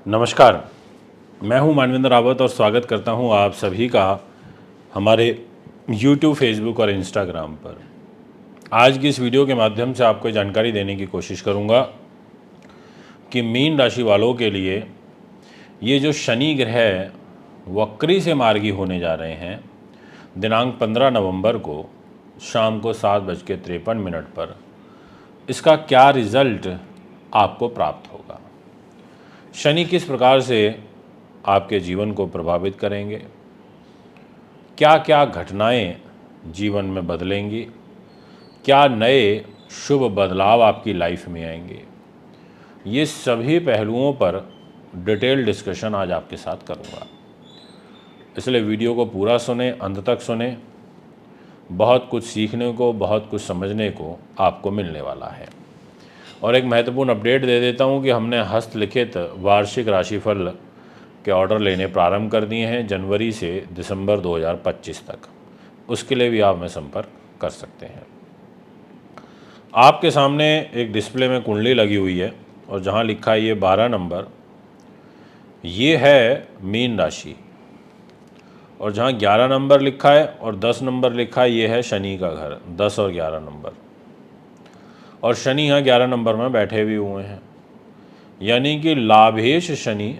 नमस्कार, मैं हूं मानवेंद्र रावत और स्वागत करता हूं आप सभी का हमारे YouTube, Facebook और Instagram पर। आज की इस वीडियो के माध्यम से आपको जानकारी देने की कोशिश करूंगा कि मीन राशि वालों के लिए ये जो शनि ग्रह वक्री से मार्गी होने जा रहे हैं, दिनांक 15 नवंबर को शाम को 7:53 पर, इसका क्या रिज़ल्ट आपको प्राप्त होगा। शनि किस प्रकार से आपके जीवन को प्रभावित करेंगे, क्या क्या घटनाएं जीवन में बदलेंगी, क्या नए शुभ बदलाव आपकी लाइफ में आएंगे, ये सभी पहलुओं पर डिटेल डिस्कशन आज आपके साथ करूंगा। इसलिए वीडियो को पूरा सुने, अंत तक सुने। बहुत कुछ सीखने को, बहुत कुछ समझने को आपको मिलने वाला है। और एक महत्वपूर्ण अपडेट दे देता हूं कि हमने हस्तलिखित वार्षिक राशिफल के ऑर्डर लेने प्रारंभ कर दिए हैं जनवरी से दिसंबर 2025 तक। उसके लिए भी आप हमें संपर्क कर सकते हैं। आपके सामने एक डिस्प्ले में कुंडली लगी हुई है और जहां लिखा है ये 12 नंबर, ये है मीन राशि। और जहां 11 नंबर लिखा है और 10 नंबर लिखा है, ये है शनि का घर, 10 और 11 नंबर। और शनि यहाँ 11 नंबर में बैठे भी हुए हैं, यानी कि लाभेश शनि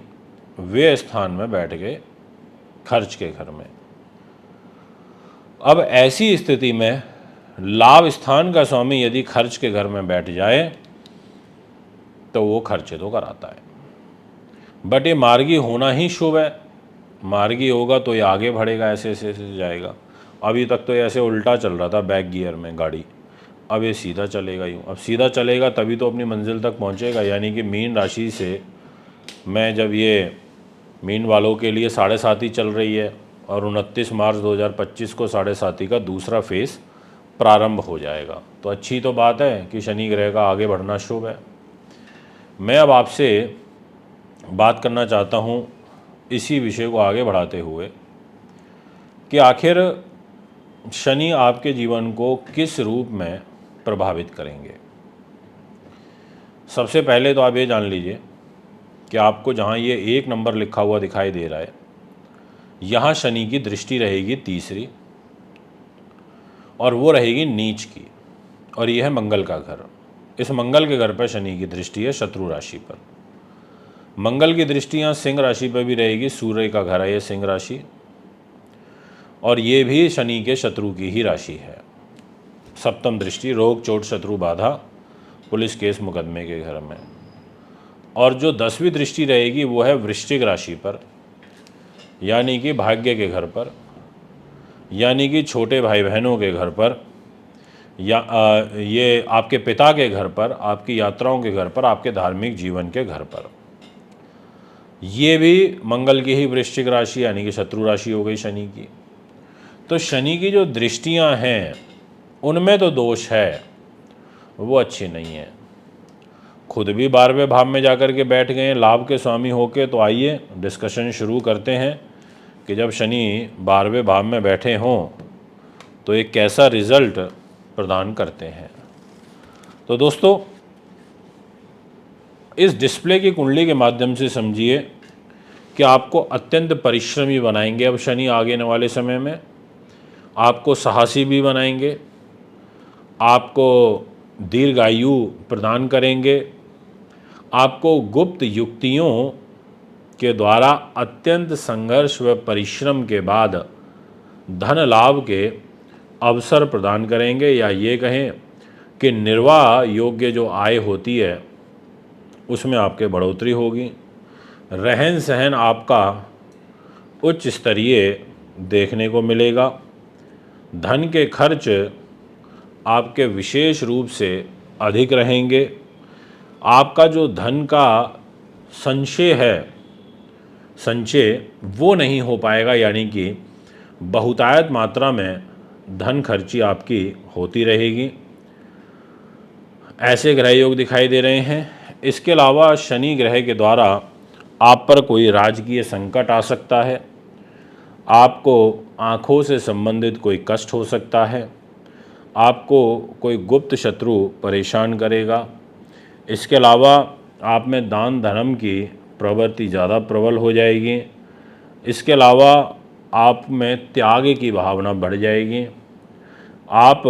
वे स्थान में बैठ गए खर्च के घर में। अब ऐसी स्थिति में लाभ स्थान का स्वामी यदि खर्च के घर में बैठ जाए तो वो खर्चे तो कराता है, बट ये मार्गी होना ही शुभ है। मार्गी होगा तो ये आगे बढ़ेगा, ऐसे ऐसे ऐसे जाएगा। अभी तक तो ऐसे उल्टा चल रहा था बैक गियर में गाड़ी, अब ये सीधा चलेगा यूँ। अब सीधा चलेगा तभी तो अपनी मंजिल तक पहुँचेगा। यानी कि मीन राशि से मैं जब ये मीन वालों के लिए 7.5 चल रही है और 29 मार्च 2025 को 7.5 का दूसरा फेज़ प्रारंभ हो जाएगा, तो अच्छी तो बात है कि शनि ग्रह का आगे बढ़ना शुभ है। मैं अब आपसे बात करना चाहता हूँ इसी विषय को आगे बढ़ाते हुए कि आखिर शनि आपके जीवन को किस रूप में प्रभावित करेंगे। सबसे पहले तो आप ये जान लीजिए कि आपको जहाँ ये 1 नंबर लिखा हुआ दिखाई दे रहा है, यहाँ शनि की दृष्टि रहेगी तीसरी, और वो रहेगी नीच की, और यह है मंगल का घर। इस मंगल के घर पर शनि की दृष्टि है शत्रु राशि पर। मंगल की दृष्टि यहाँ सिंह राशि पर भी रहेगी, सूर्य का घर है ये सिंह राशि, और ये भी शनि के शत्रु की ही राशि है। सप्तम दृष्टि रोग चोट शत्रु बाधा पुलिस केस मुकदमे के घर में। और जो 10वीं दृष्टि रहेगी वो है वृश्चिक राशि पर, यानी कि भाग्य के घर पर, यानी कि छोटे भाई बहनों के घर पर, या ये आपके पिता के घर पर, आपकी यात्राओं के घर पर, आपके धार्मिक जीवन के घर पर। ये भी मंगल की ही वृश्चिक राशि यानी कि शत्रु राशि हो गई शनि की। तो शनि की जो दृष्टियां हैं उनमें तो दोष है, वो अच्छी नहीं है। खुद भी 12वें भाव में जाकर के बैठ गए हैं लाभ के स्वामी होके। तो आइए डिस्कशन शुरू करते हैं कि जब शनि 12वें भाव में बैठे हों तो एक कैसा रिजल्ट प्रदान करते हैं। तो दोस्तों, इस डिस्प्ले की कुंडली के माध्यम से समझिए कि आपको अत्यंत परिश्रमी बनाएंगे अब शनि आगे आने वाले समय में। आपको साहसी भी बनाएंगे, आपको दीर्घायु प्रदान करेंगे, आपको गुप्त युक्तियों के द्वारा अत्यंत संघर्ष व परिश्रम के बाद धन लाभ के अवसर प्रदान करेंगे, या ये कहें कि निर्वाह योग्य जो आय होती है उसमें आपके बढ़ोतरी होगी। रहन सहन आपका उच्च स्तरीय देखने को मिलेगा। धन के खर्च आपके विशेष रूप से अधिक रहेंगे। आपका जो धन का संचय है, संचय वो नहीं हो पाएगा, यानी कि बहुतायत मात्रा में धन खर्ची आपकी होती रहेगी। ऐसे ग्रह योग दिखाई दे रहे हैं। इसके अलावा शनि ग्रह के द्वारा आप पर कोई राजकीय संकट आ सकता है, आपको आँखों से संबंधित कोई कष्ट हो सकता है, आपको कोई गुप्त शत्रु परेशान करेगा। इसके अलावा आप में दान धर्म की प्रवृत्ति ज़्यादा प्रबल हो जाएगी। इसके अलावा आप में त्याग की भावना बढ़ जाएगी। आप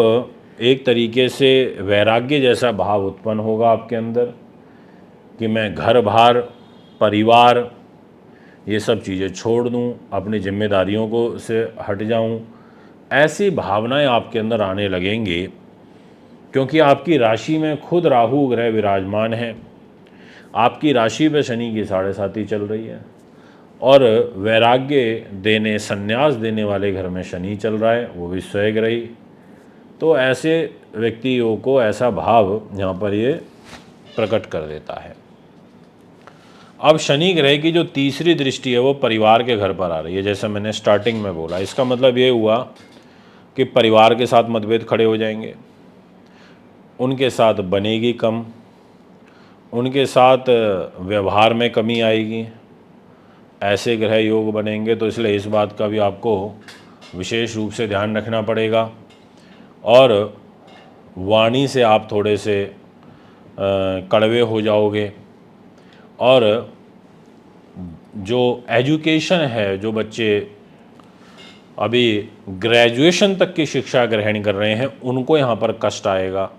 एक तरीके से वैराग्य जैसा भाव उत्पन्न होगा आपके अंदर कि मैं घर बार परिवार ये सब चीज़ें छोड़ दूं, अपनी जिम्मेदारियों को से हट जाऊं, ऐसी भावनाएं आपके अंदर आने लगेंगी। क्योंकि आपकी राशि में खुद राहु ग्रह विराजमान है, आपकी राशि पे शनि की 7.5 चल रही है और वैराग्य देने संन्यास देने वाले घर में शनि चल रहा है, वो भी स्वयग्रही। तो ऐसे व्यक्तियों को ऐसा भाव यहाँ पर ये प्रकट कर देता है। अब शनि ग्रह की जो तीसरी दृष्टि है वो परिवार के घर पर आ रही है। जैसे मैंने स्टार्टिंग में बोला, इसका मतलब ये हुआ कि परिवार के साथ मतभेद खड़े हो जाएंगे, उनके साथ बनेगी कम, उनके साथ व्यवहार में कमी आएगी। ऐसे ग्रह योग बनेंगे तो इसलिए इस बात का भी आपको विशेष रूप से ध्यान रखना पड़ेगा। और वाणी से आप थोड़े से कड़वे हो जाओगे। और जो एजुकेशन है, जो बच्चे अभी ग्रेजुएशन तक की शिक्षा ग्रहण कर रहे हैं उनको यहाँ पर कष्ट आएगा,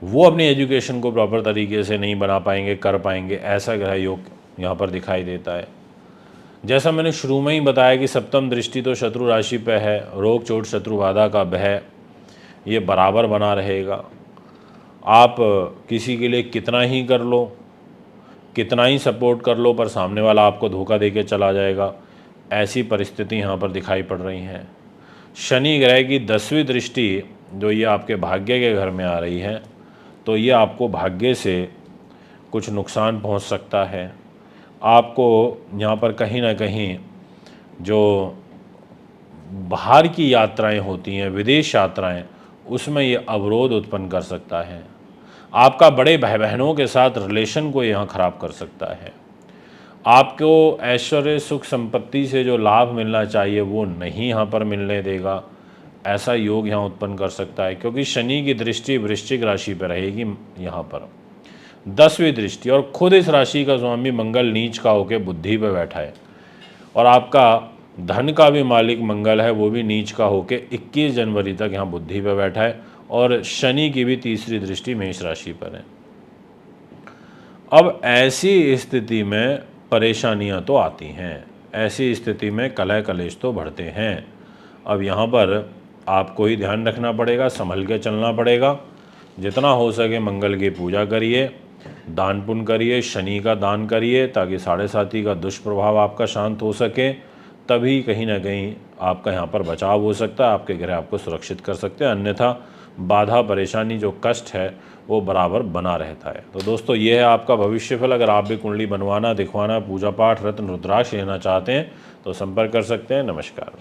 वो अपनी एजुकेशन को प्रॉपर तरीके से नहीं बना पाएंगे, कर पाएंगे। ऐसा ग्रह योग यहाँ पर दिखाई देता है। जैसा मैंने शुरू में ही बताया कि सप्तम दृष्टि तो शत्रु राशि पे है, रोग चोट शत्रु बाधा का भय ये बराबर बना रहेगा। आप किसी के लिए कितना ही कर लो, कितना ही सपोर्ट कर लो, पर सामने वाला आपको धोखा दे के चला जाएगा। ऐसी परिस्थिति यहाँ पर दिखाई पड़ रही हैं। शनि ग्रह की 10वीं दृष्टि जो ये आपके भाग्य के घर में आ रही है, तो ये आपको भाग्य से कुछ नुकसान पहुँच सकता है। आपको यहाँ पर कहीं ना कहीं जो बाहर की यात्राएं होती हैं, विदेश यात्राएं, उसमें ये अवरोध उत्पन्न कर सकता है। आपका बड़े भाई बहनों के साथ रिलेशन को यहाँ ख़राब कर सकता है। आपको ऐश्वर्य सुख संपत्ति से जो लाभ मिलना चाहिए वो नहीं यहाँ पर मिलने देगा। ऐसा योग यहाँ उत्पन्न कर सकता है, क्योंकि शनि की दृष्टि वृश्चिक राशि पर रहेगी यहाँ पर 10वीं दृष्टि, और खुद इस राशि का स्वामी मंगल नीच का होकर बुद्धि पे बैठा है। और आपका धन का भी मालिक मंगल है, वो भी नीच का होकर 21 जनवरी तक यहाँ बुद्धि पे बैठा है। और शनि की भी तीसरी दृष्टि मेष राशि पर है। अब ऐसी स्थिति में परेशानियां तो आती हैं, ऐसी स्थिति में कलह कलेश तो बढ़ते हैं। अब यहाँ पर आपको ही ध्यान रखना पड़ेगा, संभल के चलना पड़ेगा। जितना हो सके मंगल की पूजा करिए, दान पुण्य करिए, शनि का दान करिए, ताकि 7.5 का दुष्प्रभाव आपका शांत हो सके। तभी कहीं ना कहीं आपका यहाँ पर बचाव हो सकता है, आपके ग्रह आपको सुरक्षित कर सकते हैं। अन्यथा बाधा परेशानी जो कष्ट है वो बराबर बना रहता है। तो दोस्तों ये है आपका भविष्यफल। अगर आप भी कुंडली बनवाना, दिखवाना, पूजा पाठ, रत्न रुद्राक्ष लेना चाहते हैं तो संपर्क कर सकते हैं। नमस्कार।